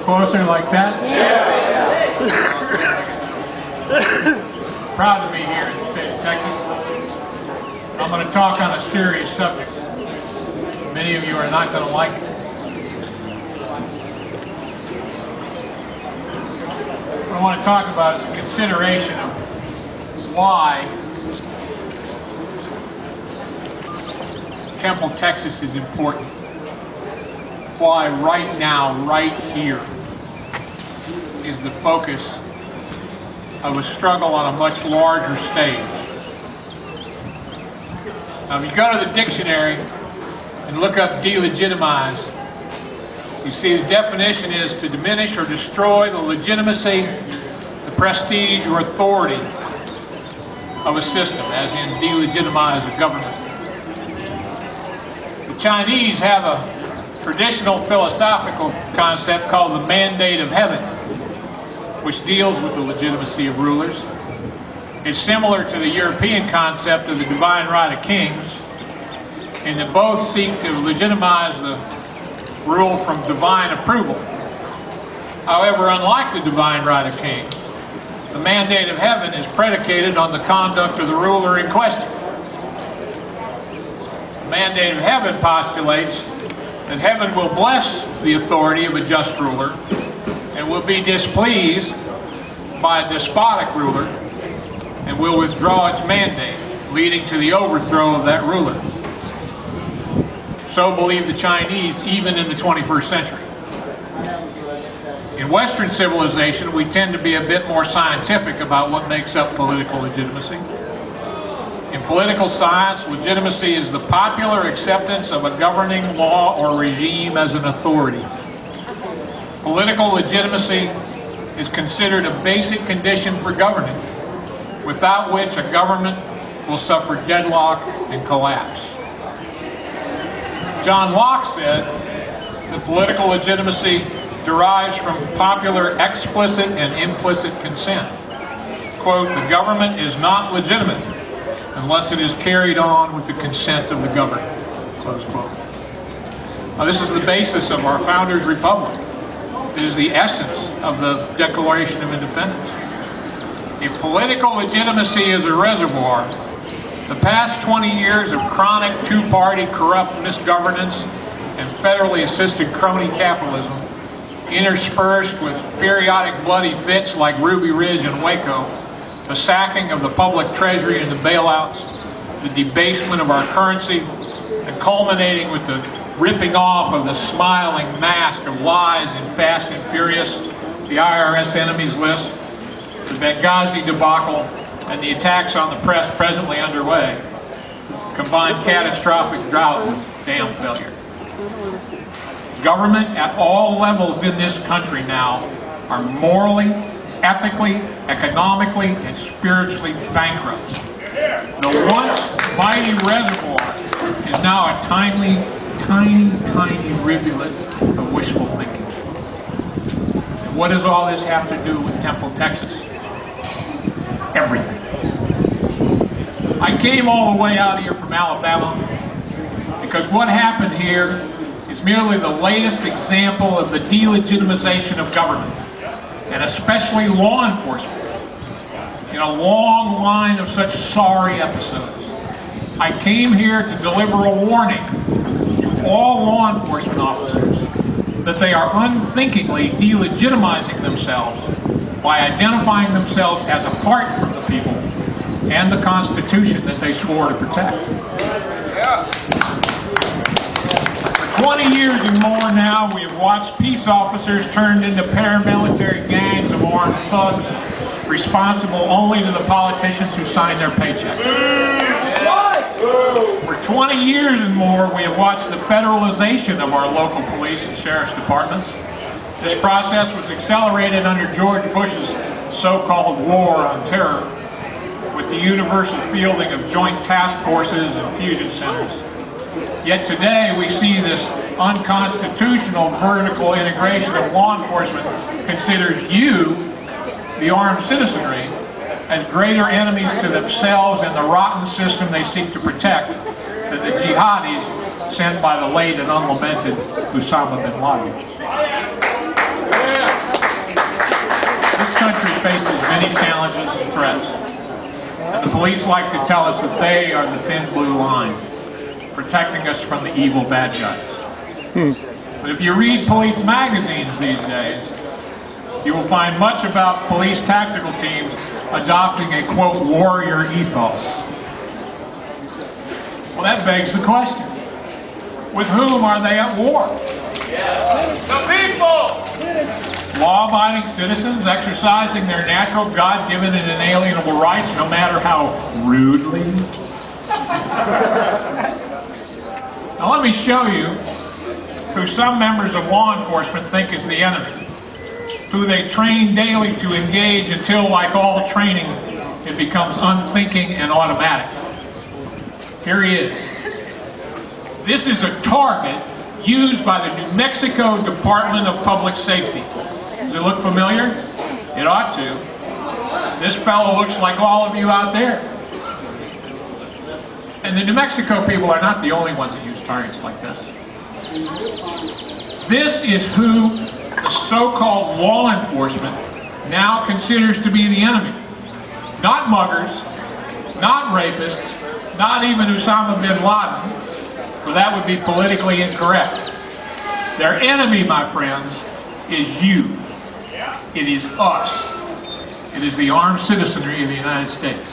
closer like that? Proud to be here in the state of Texas. I'm going to talk on a serious subject. Many of you are not going to like it. What I want to talk about is a consideration of why Temple, Texas is important. Why right now, right here, is the focus of a struggle on a much larger stage. Now, if you go to the dictionary and look up delegitimize, you see the definition is to diminish or destroy the legitimacy, the prestige, or authority of a system, as in delegitimize a government. The Chinese have a traditional philosophical concept called the mandate of heaven, which deals with the legitimacy of rulers. It's similar to the European concept of the divine right of kings, and that both seek to legitimize the rule from divine approval. However, unlike the divine right of kings, the mandate of heaven is predicated on the conduct of the ruler in question. The mandate of heaven postulates that heaven will bless the authority of a just ruler and will be displeased by a despotic ruler and will withdraw its mandate, leading to the overthrow of that ruler. So believe the Chinese even in the 21st century. In Western civilization, we tend to be a bit more scientific about what makes up political legitimacy. In political science, legitimacy is the popular acceptance of a governing law or regime as an authority. Political legitimacy is considered a basic condition for governing, without which a government will suffer deadlock and collapse. John Locke said that political legitimacy derives from popular explicit and implicit consent. Quote, "The government is not legitimate unless it is carried on with the consent of the governed." Close quote. Now, this is the basis of our founders' republic. It is the essence of the Declaration of Independence. If political legitimacy is a reservoir, the past 20 years of chronic two-party corrupt misgovernance and federally assisted crony capitalism, interspersed with periodic bloody fits like Ruby Ridge and Waco, the sacking of the public treasury and the bailouts, the debasement of our currency, and culminating with the ripping off of the smiling mask of lies in Fast and Furious, the IRS enemies list, the Benghazi debacle, and the attacks on the press presently underway, combine catastrophic drought with dam failure. Government at all levels in this country now are morally, ethically, economically, and spiritually bankrupt. The once mighty reservoir is now a tiny rivulet of wishful thinking. And what does all this have to do with Temple, Texas? Everything. I came all the way out here from Alabama because what happened here is merely the latest example of the delegitimization of government, and especially law enforcement, in a long line of such sorry episodes. I came here to deliver a warning to all law enforcement officers that they are unthinkingly delegitimizing themselves by identifying themselves as apart from the people and the Constitution that they swore to protect. For 20 years and more now, we have watched peace officers turned into paramilitary gangs of armed thugs, responsible only to the politicians who sign their paychecks. For 20 years and more, we have watched the federalization of our local police and sheriff's departments. This process was accelerated under George Bush's so-called war on terror, with the universal fielding of joint task forces and fusion centers. Yet today we see this unconstitutional vertical integration of law enforcement considers you, the armed citizenry, as greater enemies to themselves and the rotten system they seek to protect than the jihadis sent by the late and unlamented Osama bin Laden. country faces many challenges and threats, and the police like to tell us that they are the thin blue line, protecting us from the evil bad guys. But if you read police magazines these days, you will find much about police tactical teams adopting a, quote, warrior ethos. Well, that begs the question. With whom are they at war? The people! Law-abiding citizens exercising their natural, God-given, and inalienable rights, no matter how rudely. Now let me show you who some members of law enforcement think is the enemy, who they train daily to engage until, like all training, it becomes unthinking and automatic. Here he is. This is a target used by the New Mexico Department of Public Safety. Does it look familiar? It ought to. This fellow looks like all of you out there. And the New Mexico people are not the only ones that use targets like this. This is who the so-called law enforcement now considers to be the enemy. Not muggers, not rapists, not even Osama bin Laden, for that would be politically incorrect. Their enemy, my friends, is you. It is us. It is the armed citizenry of the United States.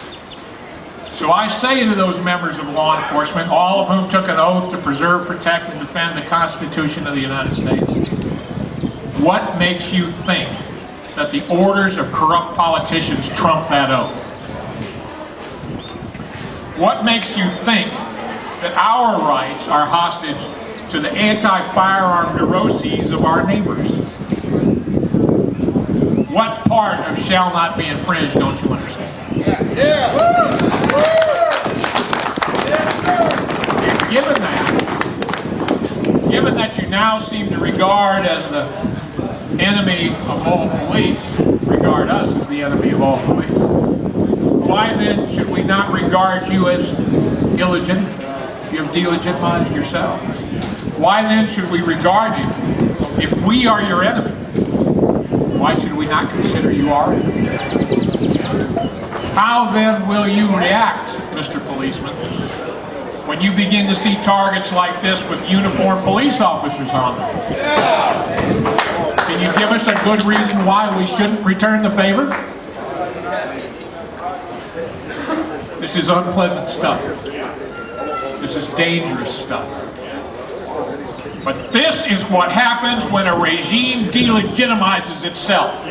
So I say to those members of law enforcement, all of whom took an oath to preserve, protect, and defend the Constitution of the United States, what makes you think that the orders of corrupt politicians trump that oath? What makes you think that our rights are hostage to the anti-firearm neuroses of our neighbors? What part of shall not be infringed don't you understand? Given that you now seem to regard as the enemy of all police, regard us as the enemy of all police, why then should we not regard you as illegitimate? You have delegitimized yourself. Why then should we regard you? If we are your enemy, why should we not consider you our enemy? How then will you react, Mr. Policeman, when you begin to see targets like this with uniformed police officers on them? Can you give us a good reason why we shouldn't return the favor? This is unpleasant stuff. This is dangerous stuff. But this is what happens when a regime delegitimizes itself.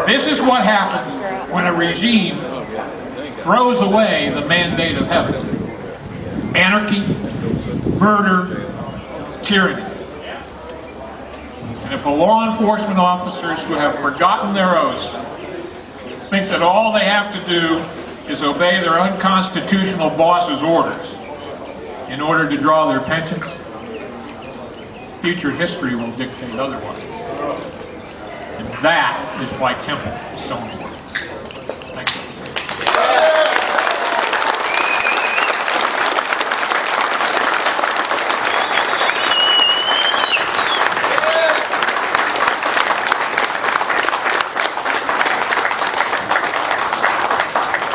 This is what happens when a regime throws away the mandate of heaven. Anarchy, murder, tyranny. And if the law enforcement officers who have forgotten their oaths think that all they have to do is obey their unconstitutional boss's orders in order to draw their pensions, future history will dictate otherwise. And that is why Temple is so important.